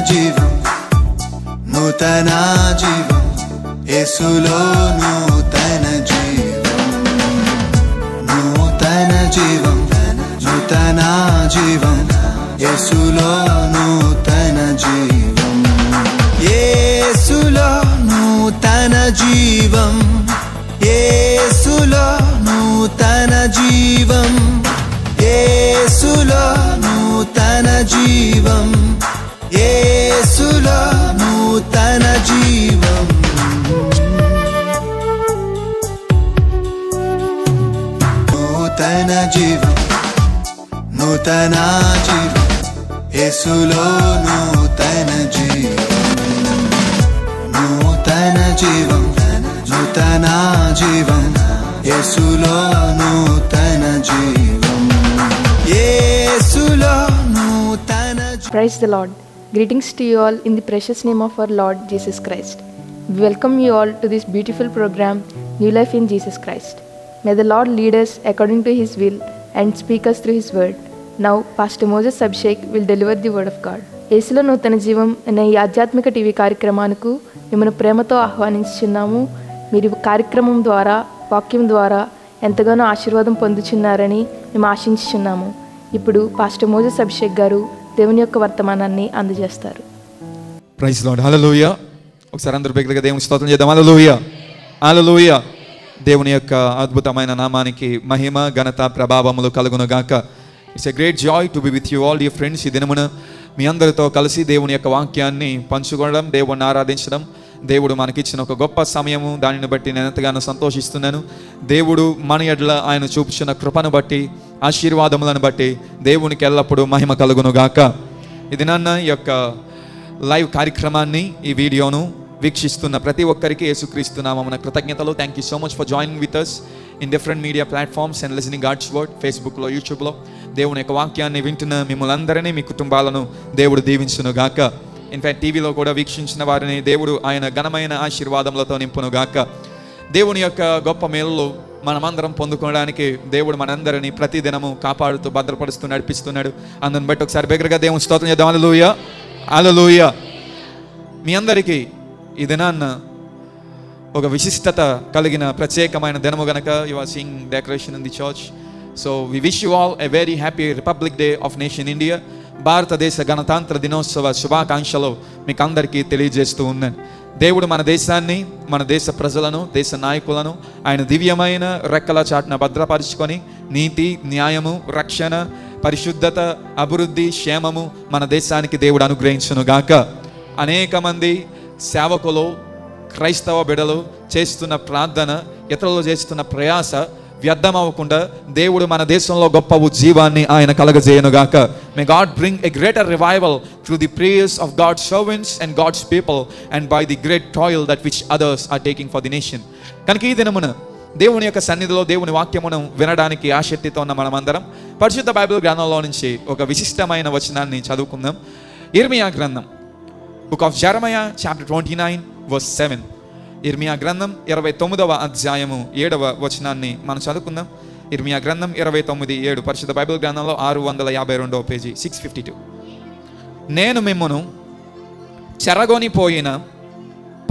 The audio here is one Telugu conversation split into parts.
జీవం, నూతన జీవం, యేసులో నూతన జీవం, నూతన జీవం, నూతన జీవం, యేసులో నూతన జీవం, యేసులో నూతన జీవం, యేసులో నూతన జీవం, యేసులో నూతన జీవం, యేసులో నూతన జీవం, నూతన జీవం, నూతన జీవం, యేసులో నూతన జీవం, నూతన జీవం, నూతన జీవం, యేసులో నూతన జీవం, యేసులో నూతన జీవం. Praise the Lord. Greetings to you all in the precious name of our Lord Jesus Christ. We welcome you all to this beautiful program, New Life in Jesus Christ. May the Lord lead us according to His will and speak us through His word. Now, Pastor Moses Abhishek will deliver the word of God. యేసులో నూతన జీవం అనే ఈ ఆధ్యాత్మిక టీవీ కార్యక్రమానికి మిమ్మల్ని ప్రేమతో ఆహ్వానించుచున్నాము. మీరు కార్యక్రమం ద్వారా, వాక్యం ద్వారా ఎంతగానో ఆశీర్వాదం పొందుచున్నారని మేము ఆశించుచున్నాము. ఇప్పుడు పాస్టర్ మోజెస్ అభిషేక్ గారు దేవుని యొక్క వర్తమానాన్ని అందజేస్తారు. Praise Lord. హల్లెలూయా. ఒకసారి అందరూ బిగ్గరగా దేవునికి స్తోత్రం చేద్దాం. హల్లెలూయా, హల్లెలూయా. దేవుని యొక్క అద్భుతమైన నామానికి మహిమ, ఘనత, ప్రభావములు కలుగును గాక. It's a great Joy to be with you all dear friends. ఈ దినమున మీ అందరితో కలిసి దేవుని యొక్క వాక్యాన్ని పంచుకోవడం, దేవుడిని ఆరాధించడం, దేవుడు మనకిచ్చిన ఒక గొప్ప సమయము. దానిని బట్టి నేను ఎంతగానో సంతోషిస్తున్నాను. దేవుడు మన ఎడల ఆయన చూపించిన కృపను బట్టి, ఆశీర్వాదములను బట్టి దేవునికి ఎల్లప్పుడూ మహిమ కలుగును గాక. ఇది నాన్న ఈ యొక్క లైవ్ కార్యక్రమాన్ని, ఈ వీడియోను వీక్షిస్తున్న ప్రతి ఒక్కరికి యేసుక్రీస్తు నామమున కృతజ్ఞతలు. Thank you so much for joining with us in different media platforms and listening God's word. ఫేస్బుక్లో, యూట్యూబ్లో దేవుని యొక్క వాక్యాన్ని వింటున్న మిమ్మల్ని అందరినీ, మీ కుటుంబాలను దేవుడు దీవించును గాక. ఇన్ఫ్యాక్ట్ టీవీలో కూడా వీక్షించిన వారిని దేవుడు ఆయన ఘనమైన ఆశీర్వాదములతో నింపును గాక. దేవుని యొక్క గొప్ప మేలు మనమందరం పొందుకోవడానికి దేవుడు మనందరినీ ప్రతిదినము కాపాడుతూ, భద్రపరుస్తూ, నడిపిస్తున్నాడు. అందుని బట్టి ఒకసారి బిగ్గరగా దేవుని స్తోత్రం చేద్దాం. హల్లెలూయా, హల్లెలూయా. మీ అందరికీ ఈ దినాన్న ఒక విశిష్టత కలిగిన ప్రత్యేకమైన దినము గనక you are seeing decoration in the church. So we wish you all a very happy republic day of nation India. భారతదేశ గణతంత్ర దినోత్సవ శుభాకాంక్షలు మీకు అందరికీ తెలియజేస్తూ ఉన్నాను. దేవుడు మన దేశాన్ని, మన దేశ ప్రజలను, దేశ నాయకులను ఆయన దివ్యమైన రెక్కల చాటున భద్రపరుచుకొని నీతి, న్యాయము, రక్షణ, పరిశుద్ధత, అభివృద్ధి, క్షేమము మన దేశానికి దేవుడు అనుగ్రహించును గాక. అనేక మంది సేవకులు, క్రైస్తవ బిడలు చేస్తున్న ప్రార్థన, ఇతరులు చేస్తున్న ప్రయాస వ్యర్థమవ్వకుండా దేవుడు మన దేశంలో గొప్ప ఉజ్జీవాన్ని ఆయన కలగజేయనుగాక. May God bring a greater revival through the prayers of God's servants and God's people and by the great toil that which others are taking for the nation. కనుక ఈ దినమున దేవుని యొక్క సన్నిధిలో దేవుని వాక్యమును వినడానికి ఆసక్తితో ఉన్న మనమందరం పరిశుద్ధ బైబిల్ గ్రంథంలో నుంచి ఒక విశిష్టమైన వచనాన్ని చదువుకుందాం. ఇర్మియా గ్రంథం, బుక్ ఆఫ్ జెరమయా చాప్టర్ 29 verse 7. ఇర్మియా గ్రంథం 29వ అధ్యాయము 7వ వచనాన్ని మనం చదువుకుందాం. ఇర్మియా గ్రంథం 29:7 పరిశుద్ధ బైబిల్ గ్రంథంలో 652వ పేజీ 652. నేను మిమ్మును చెరగొనిపోయిన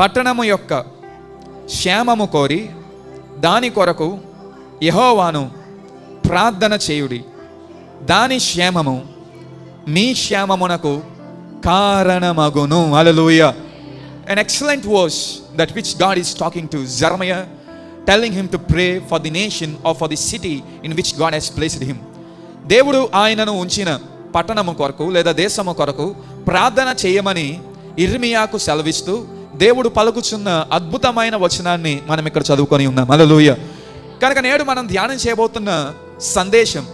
పట్టణము యొక్క క్షేమము కోరి దాని కొరకు యెహోవాను ప్రార్థన చేయుడి. దాని క్షేమము మీ క్షేమమునకు కారణమగును. హల్లెలూయా. An excellent verse that which God is talking to Jeremiah, telling him to pray for the nation or for the city in which God has placed him. దేవుడు ఆయనను ఉంచిన పట్టణము కొరకు లేదా దేశము కొరకు ప్రార్థన చేయమని ఇర్మియాకు సెలవిస్తూ దేవుడు పలుకుచున్న అద్భుతమైన వచనాన్ని మనం ఇక్కడ చదువుకొని ఉన్నాం. హల్లెలూయా. కనుక నేడు మనం ధ్యానం చేయబోతున్న సందేశం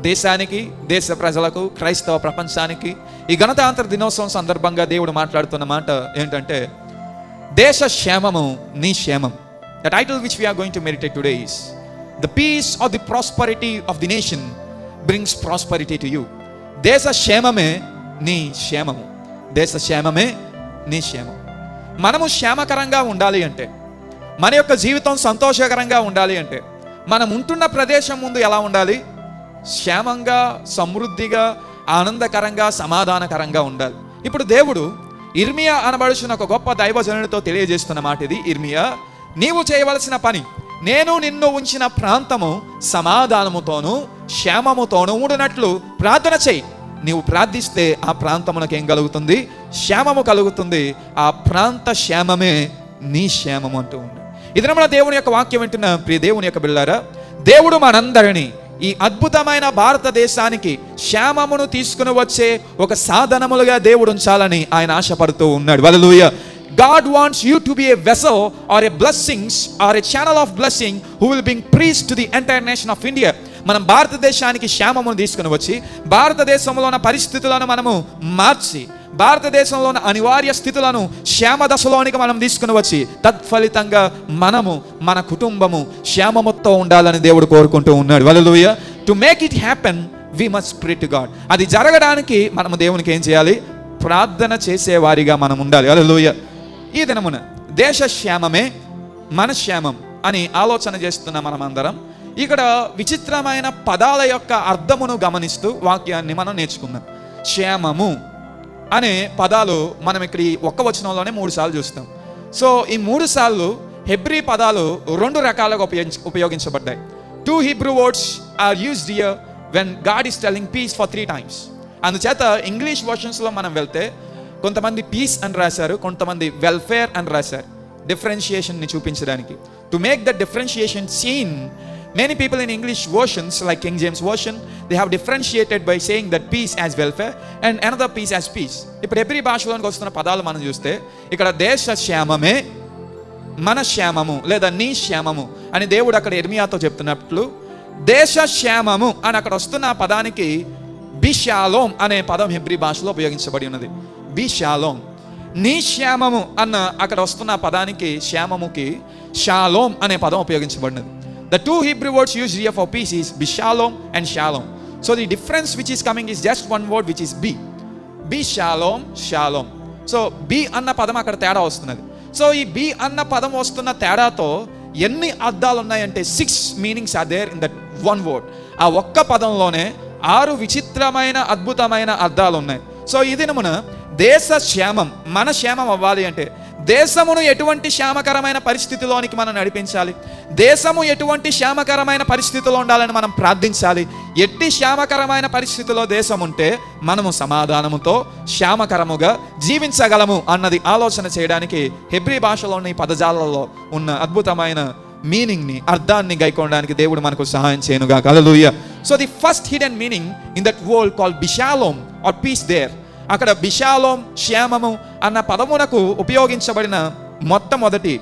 దేశానికి, దేశ ప్రజలకు, క్రైస్తవ ప్రపంచానికి ఈ గణతంత్ర దినోత్సవం సందర్భంగా దేవుడు మాట్లాడుతున్న మాట ఏంటంటే, దేశ క్షేమము నీ క్షేమం. The title which we are going to meditate today is the peace or the prosperity of the nation brings prosperity to you. దేశ క్షేమమే నీ క్షేమము. దేశ క్షేమమే నీ క్షేమం. మనము క్షేమకరంగా ఉండాలి అంటే, మన యొక్క జీవితం సంతోషకరంగా ఉండాలి అంటే, మనం ఉంటున్న ప్రదేశం ముందు ఎలా ఉండాలి? క్షేమంగా, సమృద్ధిగా, ఆనందకరంగా, సమాధానకరంగా ఉండాలి. ఇప్పుడు దేవుడు ఇర్మియా అనబడుచున్న ఒక గొప్ప దైవజనుడితో తెలియజేస్తున్న మాట ఇది. ఇర్మియా, నీవు చేయవలసిన పని, నేను నిన్ను ఉంచిన ప్రాంతము సమాధానముతోనూ క్షేమముతోనూ ఉండునట్లు ప్రార్థన చెయ్యి. నీవు ప్రార్థిస్తే ఆ ప్రాంతమునకు ఏం కలుగుతుంది? క్షేమము కలుగుతుంది. ఆ ప్రాంత క్షేమమే నీ క్షేమము అంటూ ఉంది. ఇది మన దేవుని యొక్క వాక్యం వింటున్న ప్రియ దేవుని యొక్క బిడ్డలారా, దేవుడు మనందరినీ ఈ అద్భుతమైన భారతదేశానికి క్షేమమును తీసుకుని వచ్చే ఒక సాధనములుగా దేవుడు ఉంచాలని ఆయన ఆశపడుతూ ఉన్నాడు. హల్లెలూయా. God wants you to be a vessel or a blessings or a channel of blessing who will bring peace to the entire nation of India. మనం భారతదేశానికి క్షేమమును తీసుకుని వచ్చి భారతదేశంలో ఉన్న పరిస్థితులను మనము మార్చి భారతదేశంలో ఉన్న అనివార్య స్థితులను క్షేమ దశలోనికి మనం తీసుకుని వచ్చి తత్ఫలితంగా మనము మన కుటుంబము క్షేమముతో ఉండాలని దేవుడు కోరుకుంటూ ఉన్నాడు. Hallelujah. To make it happen we must pray to God. అది జరగడానికి మనము దేవునికి ఏం చేయాలి? ప్రార్థన చేసేవారిగా మనం ఉండాలి. హల్లెలూయా. ఈ దినమున దేశ క్షేమమే మన క్షేమం అని ఆలోచన చేస్తున్న మనమందరం ఇక్కడ విచిత్రమైన పదాల యొక్క అర్థమును గమనిస్తూ వాక్యాన్ని మనం నేర్చుకుందాం. క్షేమము అనే పదాలు మనం ఇక్కడ ఈ ఒక్క వచనంలోనే 3 సార్లు చూస్తాం. సో ఈ 3 సార్లు హెబ్రీ పదాలు 2 రకాలుగా ఉపయోగించబడ్డాయి. 2 Hebrew words are used here when God is telling peace for 3 times. అందుచేత ఇంగ్లీష్ వర్షన్స్లో మనం వెళ్తే కొంతమంది పీస్ అని రాశారు, కొంతమంది వెల్ఫేర్ అని రాశారు, డిఫరెన్షియేషన్ని చూపించడానికి. To make that differentiation seen, many people in English versions like King James version, they have differentiated by saying that peace as welfare and another peace as peace. ఇప్పుడు హెబ్రీ భాషలోనికి వస్తున్న పదాలు మనం చూస్తే ఇక్కడ దేశ క్షేమమే మన క్షేమము లేదా నీ క్షేమము అని దేవుడు అక్కడ ఇర్మియాతో చెప్తున్నట్లు, దేశ క్షేమము అని అక్కడ వస్తున్న ఆ పదానికి బిషాలోం అనే పదం హెబ్రీ భాషలో ఉపయోగించబడి ఉన్నది. బిషాలోం. నీ క్షేమము అన్న అక్కడ వస్తున్న పదానికి క్షేమముకి షాలోం అనే పదం ఉపయోగించబడినది. The 2 Hebrew words used here for peace is bishalom and shalom. So the difference which is coming is just one word which is be. Bishalom, shalom. So be అన్న పదం అక్కడ తేడా వస్తున్నది. సో ఈ be అన్న పదం వస్తున్న తేడాతో ఎన్ని అర్థాలు ఉన్నాయంటే 6 meanings are there in that one word. ఆ ఒక్క పదంలోనే 6 విచిత్రమైన అద్భుతమైన అర్థాలు ఉన్నాయి. సో ఈ దినమున దేశ క్షేమం మన క్షేమం అవ్వాలి అంటే దేశమును ఎటువంటి క్షేమకరమైన పరిస్థితిలోనికి మనం నడిపించాలి, దేశము ఎటువంటి క్షేమకరమైన పరిస్థితిలో ఉండాలని మనం ప్రార్థించాలి. ఎట్టి క్షేమకరమైన పరిస్థితిలో దేశం ఉంటే మనము సమాధానముతో క్షేమకరముగా జీవించగలము అన్నది ఆలోచన చేయడానికి హెబ్రీ భాషలోని పదజాలలో ఉన్న అద్భుతమైన మీనింగ్ని అర్థాన్ని గైకొనడానికి దేవుడు మనకు సహాయం చేయనుగా. Hallelujah. So the first hidden meaning in that word called bishalom or peace there, అక్కడ బిషాలోం క్షేమము అన్న పదమునకు ఉపయోగించబడిన మొట్టమొదటి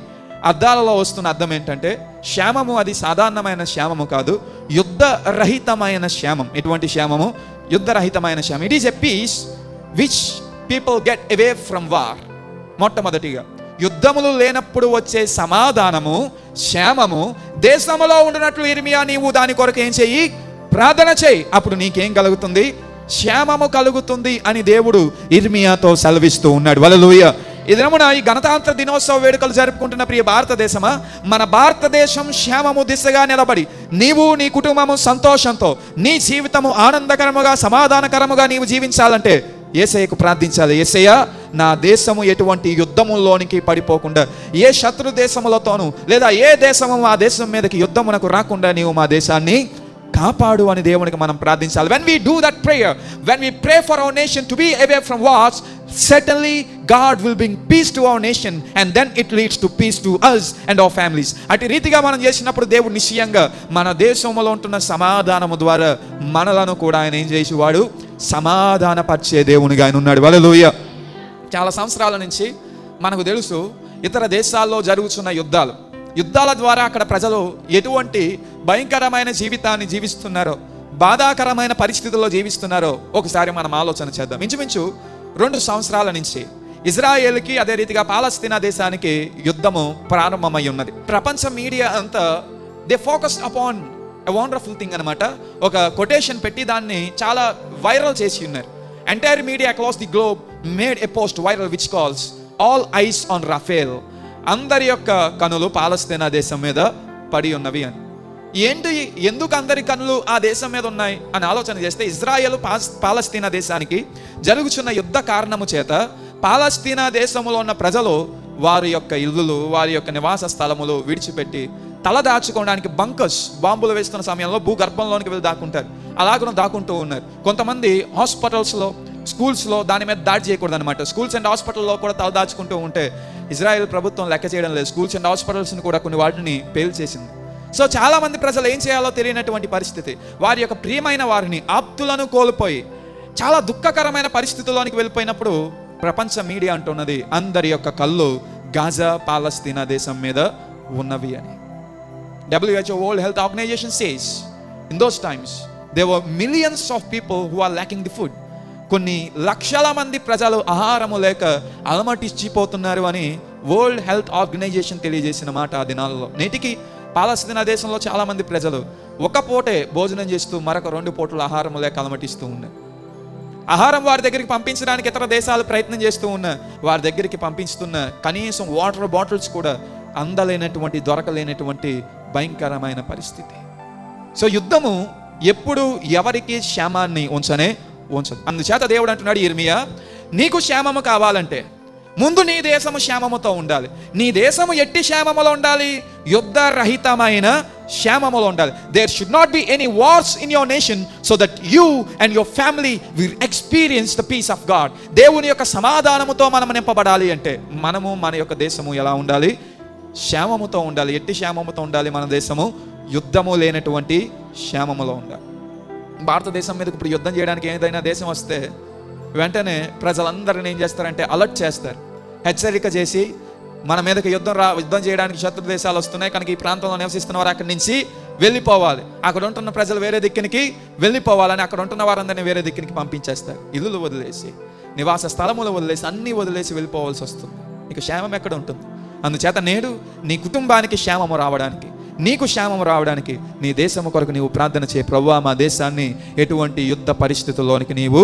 అర్థాలలో వస్తున్న అర్థం ఏంటంటే క్షేమము అది సాధారణమైన క్షేమము కాదు, యుద్ధరహితమైన క్షేమం. ఎటువంటి క్షేమము? యుద్ధరహితమైన క్షేమం. It is a peace which people get away from war. మొట్టమొదటిగా యుద్ధములు లేనప్పుడు వచ్చే సమాధానము క్షేమము దేశములో ఉండినట్లు ఇర్మియా నీవు దాని కొరకు ఏం చెయ్యి? ప్రార్థన చెయ్యి. అప్పుడు నీకేం కలుగుతుంది? క్షేమము కలుగుతుంది అని దేవుడు ఇర్మియాతో సెలవిస్తూ ఉన్నాడు. హల్లెలూయా. ఈ దినమున ఈ గణతంత్ర దినోత్సవ వేడుకలు జరుపుకుంటున్న ప్రియ భారతదేశమా, మన భారతదేశం క్షేమము దిశగా నిలబడి నీవు నీ కుటుంబము సంతోషంతో నీ జీవితము ఆనందకరముగా సమాధానకరముగా నీవు జీవించాలంటే యేసయ్యకు ప్రార్థించాలి. యేసయ్య, నా దేశము ఎటువంటి యుద్ధములోనికి పడిపోకుండా, ఏ శత్రు దేశములతోనూ లేదా ఏ దేశము ఆ దేశం మీదకి యుద్ధమునకు రాకుండా నీవు మా దేశాన్ని కాపాడు అని దేవునికి మనం ప్రార్థించాలి. When we do that prayer, when we pray for our nation to be away from wars, certainly God will bring peace to our nation and then it leads to peace to us and our families. అట్టి రీతిగా మనం చేసినప్పుడు దేవుడు నిశ్చయంగా మన దేశంలో ఉంటున్న సమాధానము ద్వారా మనలను కూడా ఆయన ఏం చేసేవాడు? సమాధానపరిచే దేవునిగా ఆయన ఉన్నాడు. హల్లెలూయా. చాలా సంవత్సరాల నుంచి మనకు తెలుసు ఇతర దేశాల్లో జరుగుతున్న యుద్ధాల ద్వారా అక్కడ ప్రజలు ఎటువంటి భయంకరమైన జీవితాన్ని జీవిస్తున్నారో, బాధాకరమైన పరిస్థితుల్లో జీవిస్తున్నారో ఒకసారి మనం ఆలోచన చేద్దాం. ఇంచుమించు 2 సంవత్సరాల నుంచి ఇజ్రాయేల్కి అదే రీతిగా పాలస్తీనా దేశానికి యుద్ధము ప్రారంభమై ఉన్నది. ప్రపంచ మీడియా అంతా they focus upon a wonderful thing అనమాట. ఒక కొటేషన్ పెట్టి దాన్ని చాలా వైరల్ చేసి ఉన్నారు. Entire media across the globe made a post viral which calls all eyes on Raphael. అందరి యొక్క కనులు పాలస్తీనా దేశం మీద పడి ఉన్నవి అని. ఏంటి, ఎందుకు అందరి కన్నులు ఆ దేశం మీద ఉన్నాయి అని ఆలోచన చేస్తే, ఇజ్రాయెల్ పాలస్తీనా దేశానికి జరుగుతున్న యుద్ధ కారణము చేత పాలస్తీనా దేశంలో ఉన్న ప్రజలు వారి యొక్క ఇల్లులు, వారి యొక్క నివాస స్థలములు విడిచిపెట్టి తల దాచుకోవడానికి బంకర్స్, బాంబులు వేస్తున్న సమయంలో భూగర్భంలోనికి వెళ్ళి దాక్కుంటారు. అలాగనే దాక్కుంటూ ఉన్నారు. కొంతమంది హాస్పిటల్స్లో, స్కూల్స్లో దాని మీద దాడి చేయకూడదు అనమాట. స్కూల్స్ అండ్ హాస్పిటల్లో కూడా తల దాచుకుంటూ ఉంటే ఇజ్రాయెల్ ప్రభుత్వం లెక్క చేయడం లేదు. స్కూల్స్ అండ్ హాస్పిటల్స్ని కూడా కొన్ని వాటిని పేల్చేసింది. సో చాలామంది ప్రజలు ఏం చేయాలో తెలియనటువంటి పరిస్థితి, వారి యొక్క ప్రియమైన వారిని, ఆప్తులను కోల్పోయి చాలా దుఃఖకరమైన పరిస్థితుల్లోనికి వెళ్ళిపోయినప్పుడు ప్రపంచ మీడియా అంటున్నది అందరి యొక్క కళ్ళు గాజా, పాలస్తీనా దేశం మీద ఉన్నవి అని. WHO, World Health Organization says in those times there were millions of people who are lacking the food. కొన్ని లక్షల మంది ప్రజలు ఆహారము లేక అలమటించిపోతున్నారు అని వరల్డ్ హెల్త్ ఆర్గనైజేషన్ తెలియజేసిన మాట ఆ దినాలలో. నేటికి పాలస్తీనా దేశంలో చాలా మంది ప్రజలు ఒక పూటే భోజనం చేస్తూ మరొక 2 పూటలు ఆహారం లేక అలమటిస్తూ ఉన్నారు. ఆహారం వారి దగ్గరికి పంపించడానికి ఇతర దేశాలు ప్రయత్నం చేస్తూ ఉన్నా వారి దగ్గరికి పంపిస్తున్న కనీసం వాటర్ బాటిల్స్ కూడా అందలేనటువంటి, దొరకలేనటువంటి భయంకరమైన పరిస్థితి. సో యుద్ధము ఎప్పుడు ఎవరికి క్షేమాన్ని ఉంచదు. అందుచేత దేవుడు అంటున్నాడు, ఇర్మియా, నీకు క్షేమము కావాలంటే ముందు నీ దేశము క్షేమముతో ఉండాలి. నీ దేశము ఎట్టి క్షేమములో ఉండాలి? యుద్ధ రహితమైన క్షేమములో ఉండాలి. There should not be any wars in your nation so that you and your family will experience the peace of God. దేవుని యొక్క సమాధానముతో మనం నింపబడాలి అంటే మనము, మన యొక్క దేశము ఎలా ఉండాలి? క్షేమముతో ఉండాలి. ఎట్టి క్షేమముతో ఉండాలి మన దేశము? యుద్ధము లేనటువంటి క్షేమములో ఉండాలి. భారతదేశం మీదకి ఇప్పుడు యుద్ధం చేయడానికి ఏదైనా దేశం వస్తే వెంటనే ప్రజలందరిని ఏం చేస్తారంటే అలర్ట్ చేస్తారు, హెచ్చరిక చేసి మన మీదకి యుద్ధం చేయడానికి శత్రు దేశాలు వస్తున్నాయి కనుక ఈ ప్రాంతంలో నివసిస్తున్న వారు అక్కడి నుంచి వెళ్ళిపోవాలి, అక్కడ ఉంటున్న ప్రజలు వేరే దిక్కునికి వెళ్ళిపోవాలని అక్కడ ఉంటున్న వారందరినీ వేరే దిక్కునికి పంపించేస్తారు. ఇల్లులు వదిలేసి, నివాస స్థలములు వదిలేసి, అన్నీ వదిలేసి వెళ్ళిపోవాల్సి వస్తుంది. ఇక క్షేమం ఎక్కడ ఉంటుంది? అందుచేత నేడు నీ కుటుంబానికి క్షేమము రావడానికి, నీకు క్షేమము రావడానికి నీ దేశము కొరకు నీవు ప్రార్థన చేయి. ప్రభువా, మా దేశాన్ని ఎటువంటి యుద్ధ పరిస్థితుల్లోనికి నీవు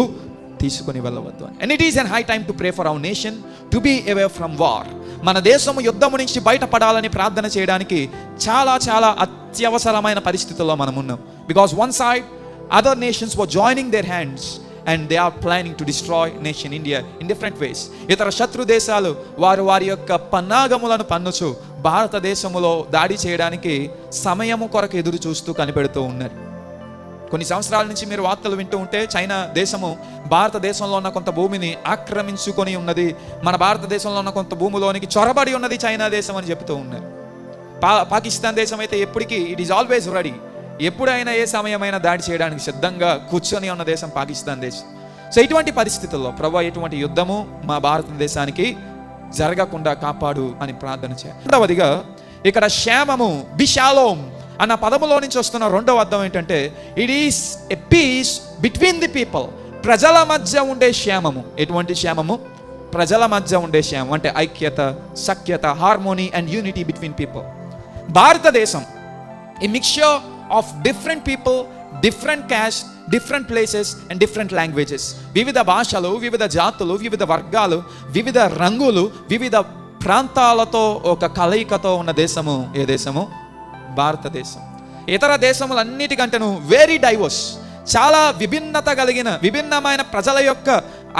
తీసుకుని వెళ్ళవద్దు అని. And it is an high time to pray for our nation to be away from war. మన దేశము యుద్ధము నుంచి బయటపడాలని ప్రార్థన చేయడానికి చాలా చాలా అత్యవసరమైన పరిస్థితుల్లో మనం ఉన్నాం. Because one side other nations were joining their hands and they are planning to destroy nation India in different ways. ఇతర శత్రు దేశాలు వారి యొక్క పన్నాగములను పన్నుచు భారతదేశములో దాడి చేయడానికి సమయము కొరకు ఎదురు చూస్తూ కనిపెడుతూ ఉన్నారు. కొన్ని సంవత్సరాల నుంచి మీరు వార్తలు వింటూ ఉంటే చైనా దేశము భారతదేశంలో ఉన్న కొంత భూమిని ఆక్రమించుకొని ఉన్నది, మన భారతదేశంలో ఉన్న కొంత భూమిలోనికి చొరబడి ఉన్నది చైనా దేశం అని చెప్తూ ఉన్నారు. పాకిస్తాన్ దేశం అయితే ఎప్పటికీ ఇట్ ఈస్ ఆల్వేస్ రెడీ, ఎప్పుడైనా ఏ సమయమైనా దాడి చేయడానికి సిద్ధంగా కూర్చొని ఉన్న దేశం పాకిస్తాన్ దేశం. సో ఇటువంటి పరిస్థితుల్లో ప్రభువా ఎటువంటి యుద్ధము మా భారతదేశానికి జరగకుండా కాపాడు అని ప్రార్థన చేయాలి. రెండవదిగా ఇక్కడ క్షేమము, బిషాలోమ్ అన్న పదములో నుంచి వస్తున్న రెండవ అర్థం ఏంటంటే it is a piece between the people. ప్రజల మధ్య ఉండే క్షేమము. ఎటువంటి క్షేమము? ప్రజల మధ్య ఉండే క్షేమం అంటే ఐక్యత, సఖ్యత, harmony and unity between people. భారతదేశం a mixture of different people, different caste, different places and different languages. వివిధ భాషలు, వివిధ జాతులు, వివిధ వర్గాలు, వివిధ రంగులు, వివిధ ప్రాంతాలతో ఒక కలయికతో ఉన్న దేశము ఏ దేశము? భారతదేశం. ఇతర దేశములన్నిటికంటేను వెరీ డైవర్స్, చాలా విభిన్నత కలిగిన, విభిన్నమైన ప్రజల యొక్క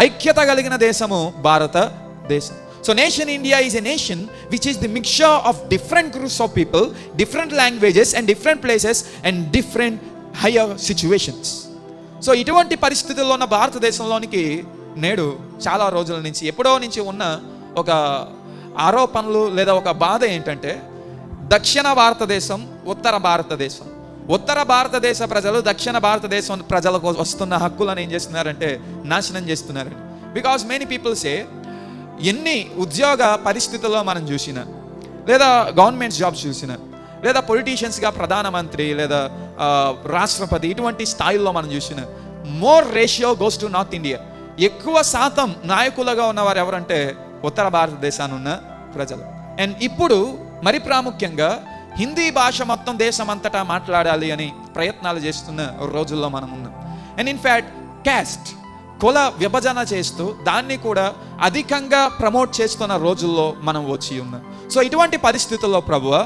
ఐక్యత కలిగిన దేశము భారతదేశం. So nation India is a nation which is the mixture of different groups of people, different languages and different places and different higher situations. So ఇటువంటి పరిస్థితుల్లో ఉన్న భారతదేశంలోనికి నేడు చాలా రోజుల నుంచి, ఎప్పుడో నుంచి ఉన్న ఒక ఆరోపణలు లేదా ఒక బాధ ఏంటంటే దక్షిణ భారతదేశం, ఉత్తర భారతదేశం. ఉత్తర భారతదేశ ప్రజలు దక్షిణ భారతదేశం ప్రజలకు వస్తున్న హక్కులను ఏం చేస్తున్నారంటే నాశనం చేస్తున్నారండి. బికాస్ మెనీ పీపుల్ సే ఎన్ని ఉద్యోగ పరిస్థితుల్లో మనం చూసినా, లేదా గవర్నమెంట్ జాబ్స్ చూసినా, లేదా పొలిటీషియన్స్గా ప్రధానమంత్రి లేదా రాష్ట్రపతి ఇటువంటి స్థాయిల్లో మనం చూసినా more ratio goes to north India. ఎక్కువ శాతం నాయకులుగా ఉన్నవారు ఎవరంటే ఉత్తర భారతదేశాన్ని ఉన్న ప్రజలు. అండ్ ఇప్పుడు మరి ప్రాముఖ్యంగా హిందీ భాష మొత్తం దేశం అంతటా మాట్లాడాలి అని ప్రయత్నాలు చేస్తున్న రోజుల్లో మనం ఉన్నాం. అండ్ ఇన్ఫ్యాక్ట్ క్యాస్ట్, కుల విభజన చేస్తూ దాన్ని కూడా అధికంగా ప్రమోట్ చేస్తున్న రోజుల్లో మనం వచ్చి ఉన్నాం. సో ఇటువంటి పరిస్థితుల్లో ప్రభువా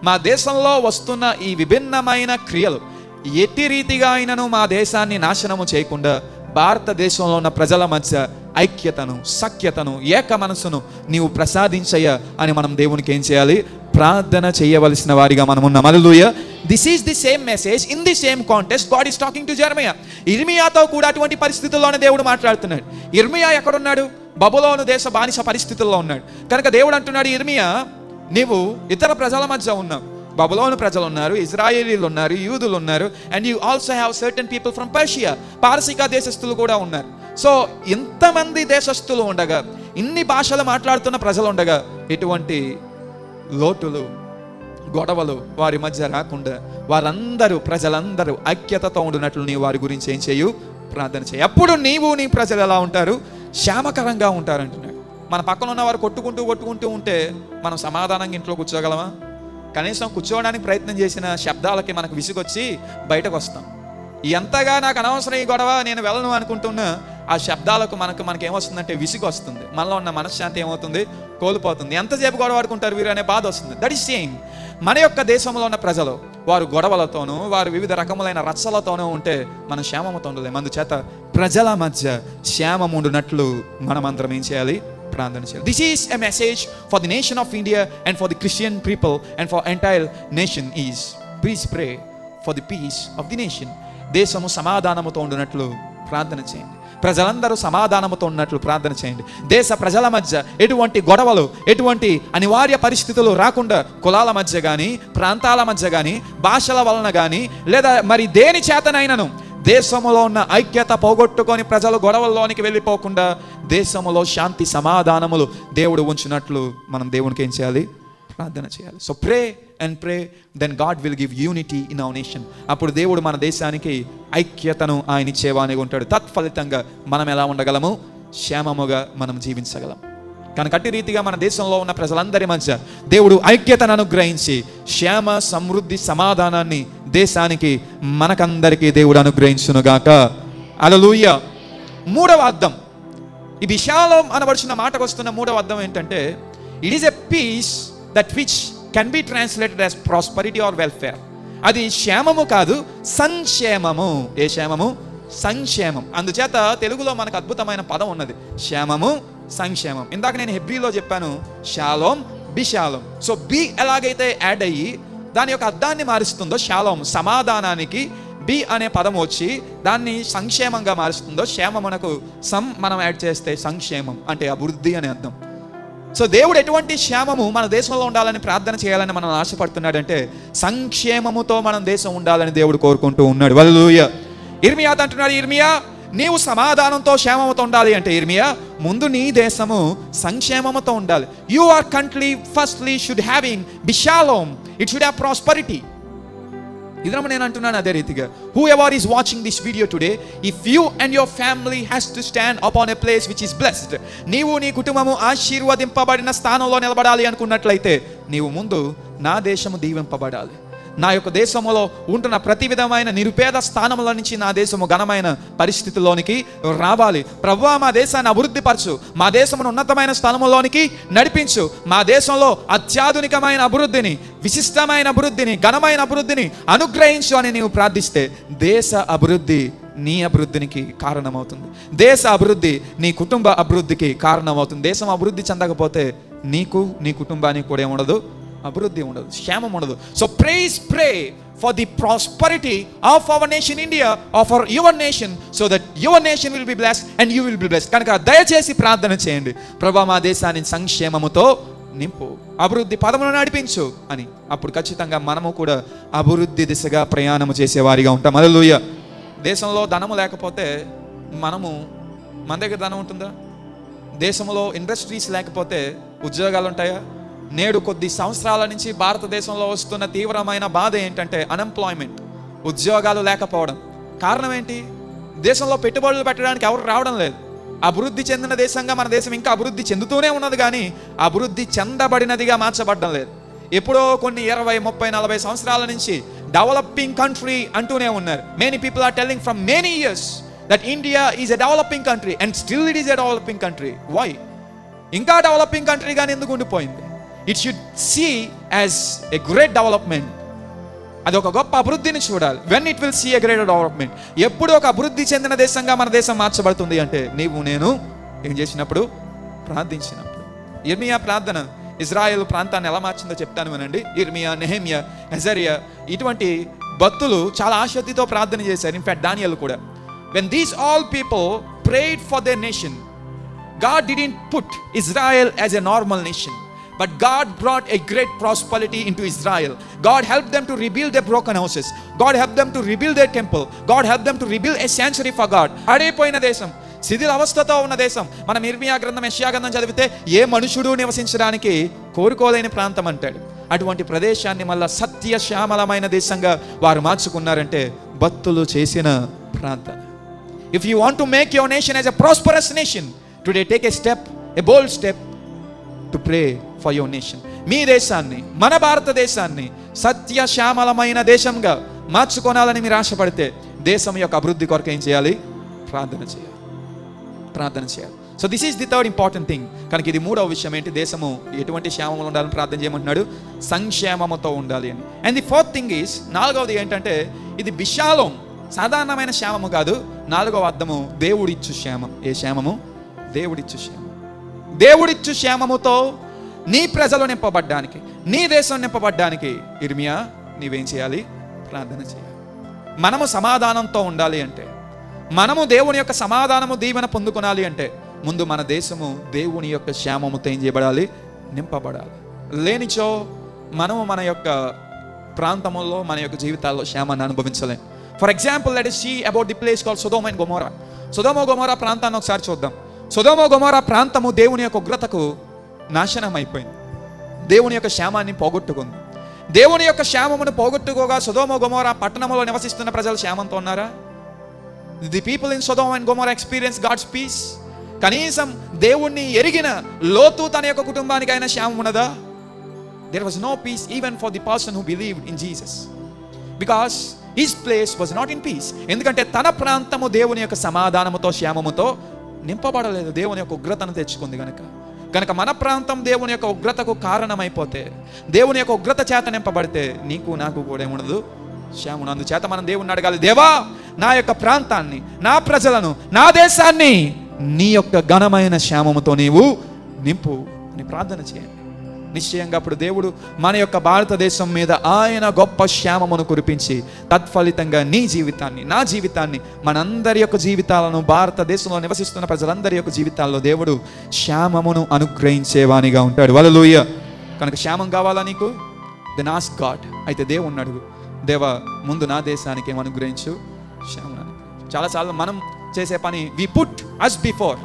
మా దేశంలో వస్తున్న ఈ విభిన్నమైన క్రియలు ఎట్టి రీతిగా అయినను మా దేశాన్ని నాశనము చేయకుండా భారతదేశంలో ఉన్న ప్రజల మధ్య ఐక్యతను, సఖ్యతను, ఏక మనసును నీవు ప్రసాదించయ్యా అని మనం దేవునికి ఏం చేయాలి? ప్రార్థన చేయవలసిన వారిగా మనం ఉన్నాం. Hallelujah. This is the same message in the same context God is talking to Jeremiah. ఇర్మియాతో కూడా అటువంటి పరిస్థితుల్లోనే దేవుడు మాట్లాడుతున్నాడు. ఇర్మియా ఎక్కడున్నాడు? బబులోను దేశ బానిస పరిస్థితుల్లో ఉన్నాడు. కనుక దేవుడు అంటున్నాడు, ఇర్మియా నీవు ఇతర ప్రజల మధ్య ఉన్నావు. బబులోను ప్రజలు ఉన్నారు, ఇజ్రాయేలీలు ఉన్నారు, యూదులు ఉన్నారు, and you also have certain people from Persia, పారసీక దేశస్థులు కూడా ఉన్నారు. సో ఇంతమంది దేశస్థులు ఉండగా, ఇన్ని భాషలు మాట్లాడుతున్న ప్రజలు ఉండగా, ఎటువంటి లోటులు, గొడవలు వారి మధ్య రాకుండా వారందరూ, ప్రజలందరూ ఐక్యతతో ఉండినట్లు నీవు వారి గురించి ఏం చేయు? ప్రార్థన చేయి. అప్పుడు నీవు నీ ప్రజలు ఎలా ఉంటారు? క్షేమకరంగా ఉంటారంటున్నాడు. మన పక్కన ఉన్న వారు కొట్టుకుంటూ ఉంటే మనం సమాధానంగా ఇంట్లో కూర్చోగలమా? కనీసం కూర్చోవడానికి ప్రయత్నం చేసిన శబ్దాలకి మనకు విసుగొచ్చి బయటకు వస్తాం. ఎంతగా నాకు అనవసరం ఈ గొడవ, నేను వెళ్ళను అనుకుంటున్న ఆ శబ్దాలకు మనకేమొస్తుందంటే విసుగు వస్తుంది. మనలో ఉన్న మనశ్శాంతి ఏమవుతుంది? కోల్పోతుంది. ఎంతసేపు గొడవ ఆడుకుంటారు వీరు అనే బాధ వస్తుంది. దట్ ఈస్ సేమ్ మన యొక్క దేశంలో ఉన్న ప్రజలు వారు గొడవలతోనూ వారు వివిధ రకములైన రచ్చలతోనూ ఉంటే మనం క్షేమముతో ఉండలేము. అందుచేత ప్రజల మధ్య క్షేమం ఉండునట్లు మనమందరం ఏం చేయాలి? ప్రార్థన చేయాలి. This is a message for the nation of India and for the Christian people and for entire nation is please pray for the peace of the nation. దేశము సమాధానముతో ఉండునట్లు ప్రార్థన చేయండి. ప్రజలందరూ సమాధానముతో ఉన్నట్లు ప్రార్థన చేయండి. దేశ ప్రజల మధ్య ఎటువంటి గొడవలు, ఎటువంటి అనివార్య పరిస్థితులు రాకుండా కులాల మధ్య కానీ, ప్రాంతాల మధ్య కానీ, భాషల వలన కానీ, లేదా మరి దేని చేతనైనను దేశంలో ఉన్న ఐక్యత పోగొట్టుకొని ప్రజలు గొడవల్లోనికి వెళ్ళిపోకుండా దేశంలో శాంతి సమాధానములు దేవుడు ఉంచినట్లు మనం దేవునికి ఏం చేయాలి? ప్రార్థన చేయాలి. So pray and pray, then God will give unity in our nation. అప్పుడు దేవుడు మన దేశానికి ఐక్యతను ఆయన ఇచ్చేవానిగా ఉంటాడు. తత్ఫలితంగా మనం ఎలా ఉండగలము? క్షేమముగా మనం జీవించగలం. కనుక అట్టి రీతిగా మన దేశంలో ఉన్న ప్రజలందరి మధ్య దేవుడు ఐక్యతను అనుగ్రహించి క్షేమ, సమృద్ధి, సమాధానాన్ని దేశానికి మనకందరికీ దేవుడు అనుగ్రహించునుగాక. హల్లెలూయా. మూడవ అర్థం, ఈ విశాలం అనబడుచున్న మాటకు వస్తున్న మూడవ అర్థం ఏంటంటే, it is a peace that which can be translated as prosperity or welfare. అది క్షేమము కాదు, సంక్షేమము. ఏ క్షేమము? సంక్షేమం. అందుచేత తెలుగులో మనకు అద్భుతమైన పదం ఉన్నది, క్షేమము, సంక్షేమం. ఇందాక నేను హెబ్రీలో చెప్పాను షాలోమ్, బిషాలోమ్. సో బి ఎలాగైతే యాడ్ అయ్యి దాని యొక్క అర్థాన్ని మారుస్తుందో, షాలోమ్ సమాధానానికి బి అనే పదం వచ్చి దాన్ని సంక్షేమంగా మారుస్తుందో, క్షేమమునకు మనం యాడ్ చేస్తే సంక్షేమం అంటే అభివృద్ధి అనే అర్థం. సో దేవుడు ఎటువంటి క్షేమము మన దేశంలో ఉండాలని ప్రార్థన చేయాలని మనం ఆశపడుతున్నాడంటే సంక్షేమముతో మనం దేశం ఉండాలని దేవుడు కోరుకుంటూ ఉన్నాడు. హల్లెలూయా. ఇర్మియా అంటున్నాడు, ఇర్మియా నీవు సమాధానంతో క్షేమముతో ఉండాలి అంటే, ఇర్మియా ముందు నీ దేశము సంక్షేమముతో ఉండాలి. Your country firstly should having bishalom, it should have prosperity. ఇదనము నేను అంటున్నాను అదే రీతిగా, whoever is watching this video today, if you and your family has to stand upon a place which is blessed, నీవు నీ కుటుంబము ఆశీర్వదింపబడిన స్థానంలో నిలబడాలి అనుకున్నట్లయితే నీవు ముందు నా దేశము దీవింపబడాలి. నా యొక్క దేశంలో ఉంటున్న ప్రతి విధమైన నిరుపేద స్థానంలో నుంచి నా దేశము ఘనమైన పరిస్థితుల్లోనికి రావాలి. ప్రభువా మా దేశాన్ని అభివృద్ధి పరచు, మా దేశమును ఉన్నతమైన స్థలంలోనికి నడిపించు, మా దేశంలో అత్యాధునికమైన అభివృద్ధిని, విశిష్టమైన అభివృద్ధిని, ఘనమైన అభివృద్ధిని అనుగ్రహించు అని నీవు ప్రార్థిస్తే దేశ అభివృద్ధి నీ అభివృద్ధికి కారణమవుతుంది. దేశ అభివృద్ధి నీ కుటుంబ అభివృద్ధికి కారణమవుతుంది. దేశం అభివృద్ధి చెందకపోతే నీకు, నీ కుటుంబానికి కూడా ఏముండదు? అభివృద్ధి ఉండదు, క్షేమం ఉండదు. So pray for the prosperity of our nation India, of our your nation, so that your nation will be blessed and you will be blessed. కనుక దయచేసి ప్రార్థన చేయండి, ప్రభువా మా దేశాన్ని సంక్షేమముతో నింపు, అభివృద్ధి పదములను నడిపించు అని. అప్పుడు ఖచ్చితంగా మనము కూడా అభివృద్ధి దిశగా ప్రయాణము చేసేవారిగా ఉంటాం. హల్లెలూయా. దేశంలో ధనము లేకపోతే మన దగ్గర ధనం ఉంటుందా? దేశంలో ఇండస్ట్రీస్ లేకపోతే ఉద్యోగాలు ఉంటాయా? నేడు కొద్ది సంవత్సరాల నుంచి భారతదేశంలో వస్తున్న తీవ్రమైన బాధ ఏంటంటే అన్ఎంప్లాయ్మెంట్, ఉద్యోగాలు లేకపోవడం. కారణం ఏంటి? దేశంలో పెట్టుబడులు పెట్టడానికి ఎవరు రావడం లేదు. అభివృద్ధి చెందిన దేశంగా మన దేశం ఇంకా అభివృద్ధి చెందుతూనే ఉన్నది, కానీ అభివృద్ధి చెందబడినదిగా మార్చబడడం లేదు. ఎప్పుడో కొన్ని 20, 30, 40 సంవత్సరాల నుంచి డెవలపింగ్ కంట్రీ అంటూనే ఉన్నారు. Many people are telling from many years that India is a developing country and still it is a developing country. Why? ఇంకా డెవలపింగ్ కంట్రీగానే ఎందుకు ఉండిపోయింది? It should see as a great development. అది ఒక గొప్ప అభివృద్ధిని చూడాలి. When it will see a great development. ఎప్పుడు ఒక అభివృద్ధి చెందిన దేశంగా మన దేశం మార్చబడుతుంది అంటే నీవు నేను ఏం చేసినప్పుడు, ప్రార్థించినప్పుడు. ఇర్మియా ప్రార్థన ఇజ్రాయెల్ ప్రాంతాన్ని ఎలా మార్చిందో చెప్తాను వినండి. ఇర్మియా, నెహెమియా, ఎజరియా ఇటువంటి భక్తులు చాలా ఆసక్తితో ప్రార్థన చేశారు. ఇన్ఫాక్ట్ దానియేలు కూడా. When these all people prayed for their nation, God didn't put Israel as a normal nation, but God brought a great prosperity into Israel. God helped them to rebuild their broken houses. God helped them to rebuild their temple. God helped them to rebuild a sanctuary for God. అడిపోయిన దేశం, శిథిల అవస్థతో ఉన్న దేశం. మనం ఇర్మియా గ్రంథం, యెషయా గ్రంథం చదివితే ఏ మనుషుడు నివసించడానికి కోరుకోలేని ప్రాంతం అంటాడు. అటువంటి ప్రదేశాన్ని మళ్ళా సత్య శ్యామలమైన దేశంగా వారు మార్చుకున్నారంటే భక్తులు చేసిన ప్రార్థన. If you want to make your nation as a prosperous nation, today take a step, a bold step to pray for your nation. మీ దేశాన్ని, మన భారతదేశాన్ని సత్య శ్యామలమైన దేశంగా మార్చుకోవాలని మీరు ఆశపడితే దేశం యొక్క అభివృద్ధి కొరకు ఏం చేయాలి? ప్రార్థన చేయాలి. ప్రార్థన చేయాలి. So this is the third important thing. కనుక ఇది మూడవ విషయం ఏంటి? దేశము ఎటువంటి క్షేమంలో ఉండాలని ప్రార్థన చేయమంటున్నాడు? సంక్షేమముతో ఉండాలి అని. And the fourth thing is, నాలుగవది ఏంటంటే ఇది బిషాలోం, సాధారణమైన క్షేమము కాదు. నాలుగవ అర్థము దేవుడిచ్చు క్షేమం. ఏ క్షేమము? దేవుడిచ్చు క్షేమం. దేవుడిచ్చు క్షేమముతో నీ ప్రజలు నింపబడ్డానికి, నీ దేశం నింపబడ్డానికి ఇర్మియా నీవేం చేయాలి? ప్రార్థన చేయాలి. మనము సమాధానంతో ఉండాలి అంటే, మనము దేవుని యొక్క సమాధానము దీవెన పొందుకోవాలి అంటే ముందు మన దేశము దేవుని యొక్క క్షేమముతో ఏం చేయబడాలి? నింపబడాలి. లేనిచో మనము మన యొక్క ప్రాంతములో, మన యొక్క జీవితాల్లో క్షేమాన్ని అనుభవించలేం. For example, let us see about the place called Sodom and Gomorrah. సొదొమ గొమొర్రా ప్రాంతాన్ని ఒకసారి చూద్దాం. సొదొమ గొమొర్రా ప్రాంతము దేవుని యొక్క ఉగ్రతకు నాశనం అయిపోయింది. దేవుని యొక్క క్షేమాన్ని పోగొట్టుకుంది. దేవుని యొక్క క్షేమమును పోగొట్టుకోగా సొదొమ గొమొర్రా పట్టణంలో నివసిస్తున్న ప్రజలు క్షేమంతో ఉన్నారా? The people in Sodom and Gomorrah experience God's peace. కనీసం దేవుణ్ణి ఎరిగిన లోతు తన యొక్క కుటుంబానికి అయినా క్షేమం ఉన్నదా? There was no peace even for the person who believed in Jesus, because his place was not in peace. ఎందుకంటే తన ప్రాంతము దేవుని యొక్క సమాధానముతో క్షేమముతో నింపబడలేదు. దేవుని యొక్క ఉగ్రతను తెచ్చుకుంది కనుక మన ప్రాంతం దేవుని యొక్క ఉగ్రతకు కారణమైపోతే, దేవుని యొక్క ఉగ్రత చేత నింపబడితే నీకు నాకు కూడా ఏముండదు? క్షేమం. అందుచేత మనం దేవుణ్ణి అడగాలి, దేవా నా యొక్క ప్రాంతాన్ని, నా ప్రజలను, నా దేశాన్ని నీ యొక్క ఘనమైన క్షేమముతో నీవు నింపు అని ప్రార్థన చేయండి. నిశ్చయంగా అప్పుడు దేవుడు మన యొక్క భారతదేశం మీద ఆయన గొప్ప క్షేమమును కురిపించి తత్ఫలితంగా నీ జీవితాన్ని, నా జీవితాన్ని, మనందరి యొక్క జీవితాలను, భారతదేశంలో నివసిస్తున్న ప్రజలందరి యొక్క జీవితాల్లో దేవుడు క్షేమమును అనుగ్రహించేవానిగా ఉంటాడు. హల్లెలూయా. కనుక క్షేమం కావాలా నీకు? Then ask God. అయితే దేవుణ్ణి అడుగు, దేవా ముందు నా దేశానికి ఏం అనుగ్రహించు? క్షేమం. చాలాసార్లు మనం చేసే పని, వి పుట్ అస్ బిఫోర్,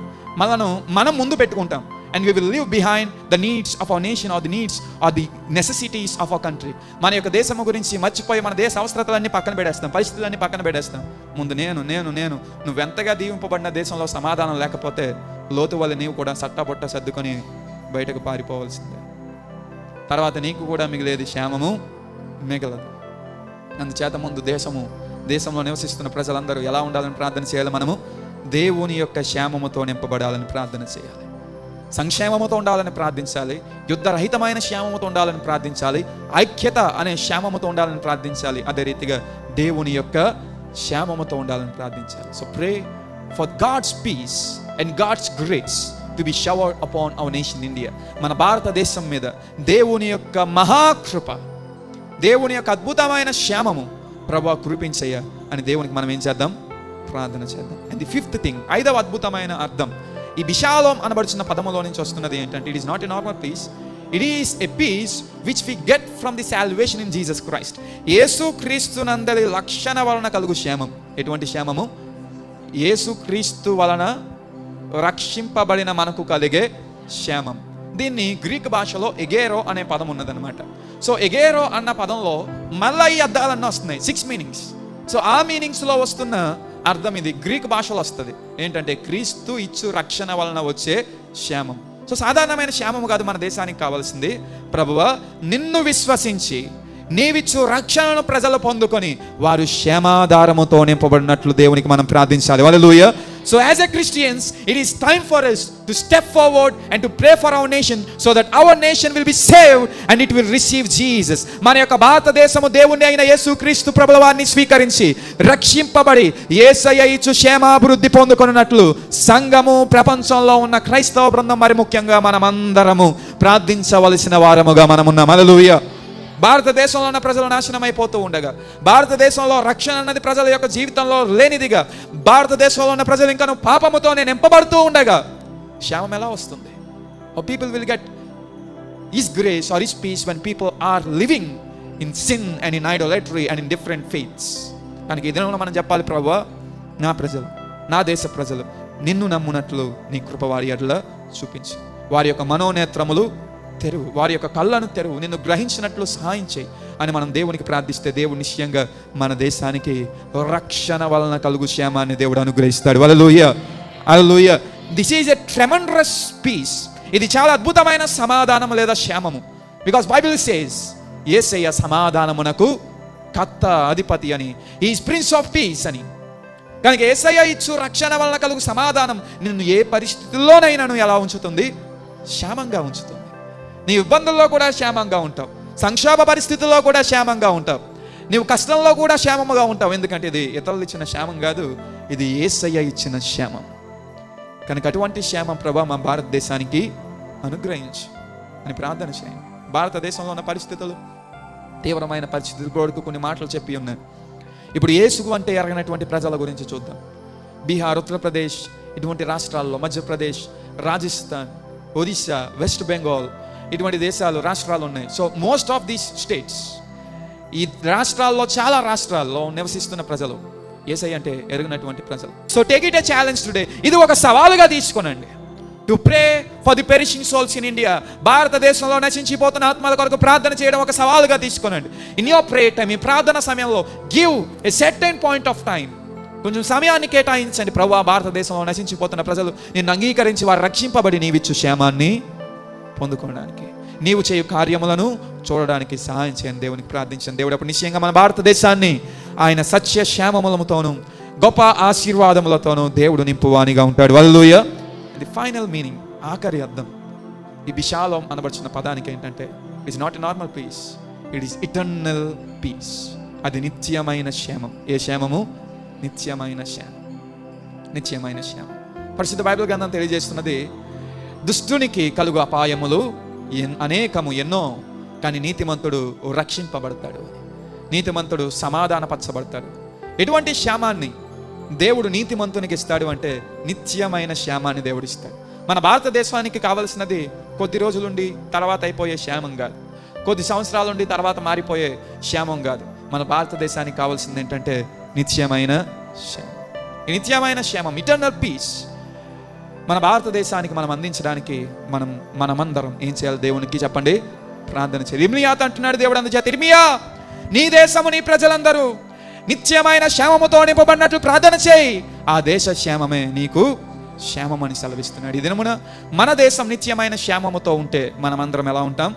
మనం ముందు పెట్టుకుంటాం. And we will leave behind the needs of our nation or the needs or the necessities of our country. మన యొక్క దేశం గురించి మర్చిపోయి మన దేశ అవసరతలన్నీ పక్కన పెడేస్తాం, పరిస్థితులన్నీ పక్కన పెడేస్తాం. ముందు నేను నువ్వెంతగా దీవింపబడిన దేశంలో సమాధానం లేకపోతే లోతు వల్ల నీవు కూడా సట్టబొట్ట సర్దుకొని బయటకు పారిపోవలసిందే. తర్వాత నీకు కూడా మిగిలేది క్షేమము మిగలదు. అందుచేత ముందు దేశంలో నివసిస్తున్న ప్రజలందరూ ఎలా ఉండాలని ప్రార్థన చేయాలి? మనము దేవుని యొక్క క్షేమముతో నింపబడాలని ప్రార్థన చేయాలి. సంక్షేమముతో ఉండాలని ప్రార్థించాలి. యుద్ధరహితమైన క్షేమముతో ఉండాలని ప్రార్థించాలి. ఐక్యత అనే క్షేమముతో ఉండాలని ప్రార్థించాలి. అదే రీతిగా దేవుని యొక్క క్షేమముతో ఉండాలని ప్రార్థించాలి. So pray for God's peace and God's grace to be showered upon our nation India. మన భారతదేశం మీద దేవుని యొక్క మహాకృప, దేవుని యొక్క అద్భుతమైన క్షేమము ప్రభువా కురిపించయ్యా అని దేవునికి మనం ఏం చేద్దాం? ప్రార్థన చేద్దాం. అండ్ ది ఫిఫ్త్ థింగ్, ఐదవ అద్భుతమైన అర్థం, ఈ బిషాలోం అనబడుచున్న పదములో నుంచి వస్తున్నది ఏంటంటే, it is not a normal peace, it is a peace which we get from the salvation in Jesus Christ. యేసు క్రీస్తునందరి లక్షణ వలన కలుగు క్షేమం. ఎటువంటి క్షేమము? యేసు క్రీస్తు వలన రక్షింపబడిన మనకు కలిగే క్షేమం. దీన్ని గ్రీక్ భాషలో ఎగేరో అనే పదం ఉన్నదన్నమాట. సో ఎగేరో అన్న పదంలో మళ్ళీ ఈ అర్థాలన్నీ వస్తున్నాయి, 6 మీనింగ్స్. సో ఆ మీనింగ్స్లో వస్తున్న అర్థం ఇది గ్రీక్ భాషలో వస్తుంది. ఏంటంటే క్రీస్తు ఇచ్చు రక్షణ వలన వచ్చే క్షేమం. సో సాధారణమైన క్షేమం కాదు మన దేశానికి కావాల్సింది. ప్రభువా నిన్ను విశ్వసించి నీవిచ్చు రక్షణను ప్రజలు పొందుకొని వారు క్షేమాధారముతో నింపబడినట్లు దేవునికి మనం ప్రార్థించాలి. హల్లెలూయా. So as a Christians, it is time for us to step forward and to pray for our nation so that our nation will be saved and it will receive Jesus. మన యొక్క భారతదేశము దేవుని అయిన యేసుక్రీస్తు ప్రభుల వారిని స్వీకరించి రక్షింపబడి యేసయ్య ఇచ్చు క్షేమాభివృద్ధి పొందుకొనున్నట్లు సంఘము, ప్రపంచంలో ఉన్న క్రైస్తవ బృందం, మరి ముఖ్యంగా మనమందరము ప్రార్థించవలసిన వారముగా మనమున్నాం. హల్లెలూయా. భారతదేశంలో ఉన్న ప్రజలు నాశనం అయిపోతూ ఉండగా, భారతదేశంలో రక్షణ అన్నది ప్రజల యొక్క జీవితంలో లేనిదిగా, భారతదేశంలో ఉన్న ప్రజలు ఇంకా పాపముతోనే నింపబడుతూ ఉండగా క్షేమం ఎలా వస్తుంది? How people will get His grace or His peace when people are living in sin and in idolatry and in different faiths. కనుక ఈ దినంలో మనం చెప్పాలి, ప్రభువా నా ప్రజలు, నా దేశ ప్రజలు నిన్ను నమ్మునట్లు నీ కృప వారి ఎడల చూపించు. వారి యొక్క మనోనేత్రములు తెరువు, వారి యొక్క కళ్ళను తెరువు, నిన్ను గ్రహించినట్లు సహాయం చేయి అని మనం దేవునికి ప్రార్థిస్తే దేవుడు నిశ్చయంగా మన దేశానికి రక్షణ వలన కలుగు క్షేమాన్ని దేవుడు అనుగ్రహిస్తాడు. Hallelujah, hallelujah. This is a tremendous peace. ఇది చాలా అద్భుతమైన సమాధానం లేదా క్షేమము. బికాస్ బైబిల్ సేస్ యేసయ్య సమాధానమునకు కర్త, అధిపతి అని. He is prince of peace అని. కనుక యేసయ్య ఇచ్చు రక్షణ వలన కలుగు సమాధానం నిన్ను ఏ పరిస్థితుల్లోనైనా ఎలా ఉంచుతుంది? క్షేమంగా ఉంచుతుంది. నీ ఇబ్బందుల్లో కూడా క్షేమంగా ఉంటావు, సంక్షోభ పరిస్థితుల్లో కూడా క్షేమంగా ఉంటావు, నీవు కష్టంలో కూడా క్షేమముగా ఉంటావు. ఎందుకంటే ఇది ఇతరులు ఇచ్చిన క్షేమం కాదు, ఇది యేసయ్య ఇచ్చిన క్షేమం. కనుక అటువంటి క్షేమం ప్రభా మా భారతదేశానికి అనుగ్రహించు అని ప్రార్థన చేయండి. భారతదేశంలో ఉన్న పరిస్థితులు, తీవ్రమైన పరిస్థితులు కొరకు కొన్ని మాటలు చెప్పి ఉన్నాయి. ఇప్పుడు యేసుకు అంటే ఎరగనటువంటి ప్రజల గురించి చూద్దాం. బీహార్, ఉత్తరప్రదేశ్ ఇటువంటి రాష్ట్రాల్లో, మధ్యప్రదేశ్, రాజస్థాన్, ఒడిశా, వెస్ట్ బెంగాల్ ఇటువంటి దేశాలు, రాష్ట్రాలు ఉన్నాయి. So most of these states, ఈ రాష్ట్రాల్లో చాలా రాష్ట్రాల్లో నివసిస్తున్న ప్రజలు యేసయ్య అంటే ఎరిగినటువంటి ప్రజలు. So take it a challenge today. ఇది ఒక సవాలుగా తీసుకోనండి. To pray for the perishing souls in India. భారతదేశంలో నశించిపోతున్న ఆత్మల కొరకు ప్రార్థన చేయడం ఒక సవాలుగా తీసుకోనండి. ఇన్ యువర్ ప్రే టైం, ఈ ప్రార్థన సమయంలో give a certain point of time, కొంచెం సమయాన్ని కేటాయించండి. ప్రభువా భారతదేశంలో నశించిపోతున్న ప్రజలు నిన్ను అంగీకరించి వారు రక్షింపబడి నీవిచ్చు క్షేమాన్ని పొందుకోవడానికి, నీవు చేయు కార్యములను చూడడానికి సహాయం చేయండి. దేవునికి ప్రార్థించండి. దేవుడు అప్పుడు నిశ్చయంగా మన భారతదేశాన్ని ఆయన సత్య క్షేమములతోనూ గొప్ప ఆశీర్వాదములతోనూ దేవుడు నింపువానిగా ఉంటాడు. హల్లెలూయా. ది ఫైనల్ మీనింగ్, ఆఖరి అర్థం ఈ విశాలం అనబడుచున్న పదానికి ఏంటంటే, it's not a normal peace, it is eternal peace. అది నిత్యమైన క్షేమం. ఏ క్షేమము? నిత్యమైన క్షేమం. నిత్యమైన క్షేమం. పరిశుద్ధ బైబిల్ గ్రంథం తెలియజేస్తున్నది, దుష్టునికి కలుగు అపాయములు అనేకము, ఎన్నో, కానీ నీతిమంతుడు రక్షింపబడతాడు, నీతిమంతుడు సమాధానపరచబడతాడు. ఎటువంటి క్షేమాన్ని దేవుడు నీతిమంతునికి ఇస్తాడు అంటే నిత్యమైన క్షేమాన్ని దేవుడు ఇస్తాడు. మన భారతదేశానికి కావలసినది కొద్ది రోజులుండి తర్వాత అయిపోయే క్షేమం కాదు, కొద్ది సంవత్సరాలు ఉండి తర్వాత మారిపోయే క్షేమం కాదు. మన భారతదేశానికి కావాల్సింది ఏంటంటే నిత్యమైన క్షేమం. ఈ నిత్యమైన క్షేమం, ఇటర్నల్ పీస్ మన భారతదేశానికి మనం అందించడానికి మనమందరం ఏం చేయాలి? దేవునికి చెప్పండి, ప్రార్థన చేయాలి. ఇర్మియాతో అంటున్నాడు దేవుడు అందుచేత, ఇర్మియా నీ దేశము, నీ ప్రజలందరూ నిత్యమైన క్షేమముతో నింపబడినట్లు ప్రార్థన చేయి, ఆ దేశ క్షేమమే నీకు క్షేమం అని సెలవిస్తున్నాడు. ఈ దినమున మన దేశం నిత్యమైన క్షేమముతో ఉంటే మనమందరం ఎలా ఉంటాం?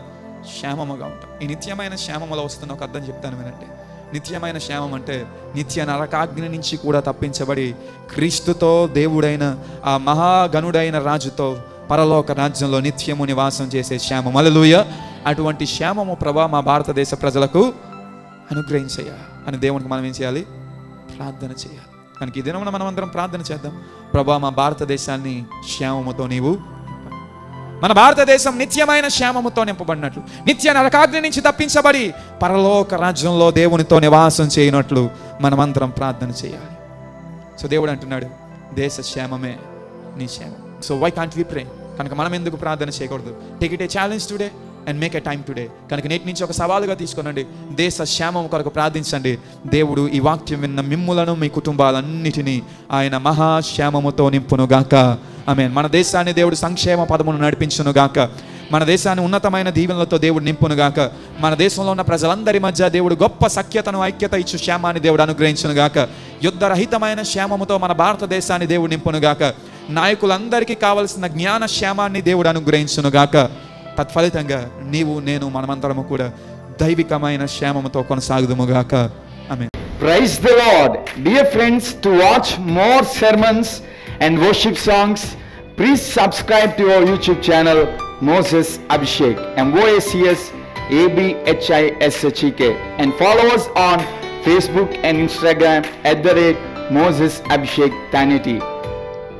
క్షేమముగా ఉంటాం. ఈ నిత్యమైన క్షేమములో వస్తున్న ఒక అర్థం చెప్తాను వినండి. నిత్యమైన క్షేమం అంటే నిత్య నరకాగ్ని నుంచి కూడా తప్పించబడి క్రీస్తుతో, దేవుడైన ఆ మహాగణుడైన రాజుతో పరలోక రాజ్యంలో నిత్యము నివాసం చేసే క్షేమం. హల్లెలూయా. అటువంటి క్షేమము ప్రభా మా భారతదేశ ప్రజలకు అనుగ్రహించయ్యా అని దేవునికి మనం ఏం చేయాలి? ప్రార్థన చేయాలి. కనుక ఈ దినమున మనం అందరం ప్రార్థన చేద్దాం. ప్రభా మా భారతదేశాన్ని క్షేమముతో నీవు, మన భారతదేశం నిత్యమైన క్షేమముతో నింపబడినట్లు, నిత్య నరకాగ్ని నుంచి తప్పించబడి పరలోక రాజ్యంలో దేవునితో నివాసం చేయనట్లు మనమందరం ప్రార్థన చేయాలి. సో దేవుడు అంటున్నాడు, దేశ క్షేమమే నీ క్షేమం. సో వై కాంట్ వి ప్రే? కనుక మనం ఎందుకు ప్రార్థన చేయకూడదు? Take it A challenge today and make a time today. కనుక నేటి నుంచి ఒక సవాలుగా తీసుకోనండి, దేశ క్షేమం కొరకు ప్రార్థించండి. దేవుడు ఈ వాక్యం విన్న మిమ్ములను, మీ కుటుంబాలన్నిటినీ ఆయన మహాక్షేమముతో నింపును గాక. ఆమేన్. మన దేశాన్ని దేవుడు సంక్షేమ పదమును నడిపించును గాక. మన దేశాన్ని ఉన్నతమైన దీవెనలతో దేవుడు నింపును గాక. మన దేశంలో ఉన్న ప్రజలందరి మధ్య దేవుడు గొప్ప సఖ్యతను, ఐక్యత ఇచ్చు క్షేమాన్ని దేవుడు అనుగ్రహించును గాక. యుద్ధరహితమైన క్షేమముతో మన భారతదేశాన్ని దేవుడు నింపును గాక. నాయకులందరికీ కావలసిన జ్ఞాన క్షేమాన్ని దేవుడు అనుగ్రహించును గాక. తత్ఫలితంగా నీవు, నేను, మనమందరము కూడా దైవికమైన క్షేమముతో కొనసాగుదుము గాక. ఆమేన్. Praise the Lord. Dear friends, to watch more sermons and worship songs, please subscribe to our YouTube channel Moses Abhishek, MOSES and follow us on Facebook and Instagram @Moses Abhishek Tanity.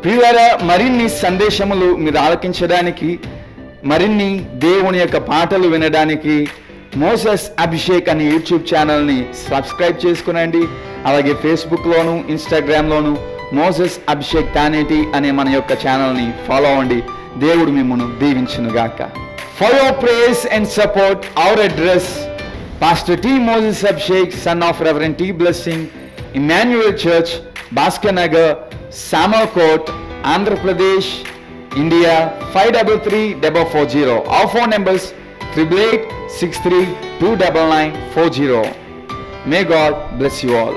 ప్రియులారా, మరిన్ని సందేశములు మీరు ఆలకించడానికి, మరిన్ని దేవుని యొక్క పాటలు వినడానికి మోసెస్ అభిషేక్ అనే యూట్యూబ్ ఛానల్ని సబ్స్క్రైబ్ చేసుకునండి. అలాగే ఫేస్బుక్లోను ఇన్స్టాగ్రామ్లోను మోసెస్ అభిషేక్ తానేటి అనే మన యొక్క ఛానల్ని ఫాలో అవ్వండి. దేవుడు మిమ్మల్ని దీవించునుగాక. For your prayers and support, our address Pastor T. Moses Abhishek, son of Reverend T. Blessing, Emmanuel Church, Bhaskar Nagar, Samal Court, Andhra Pradesh, India 533440. Our phone numbers 8883 29940. May God bless you all.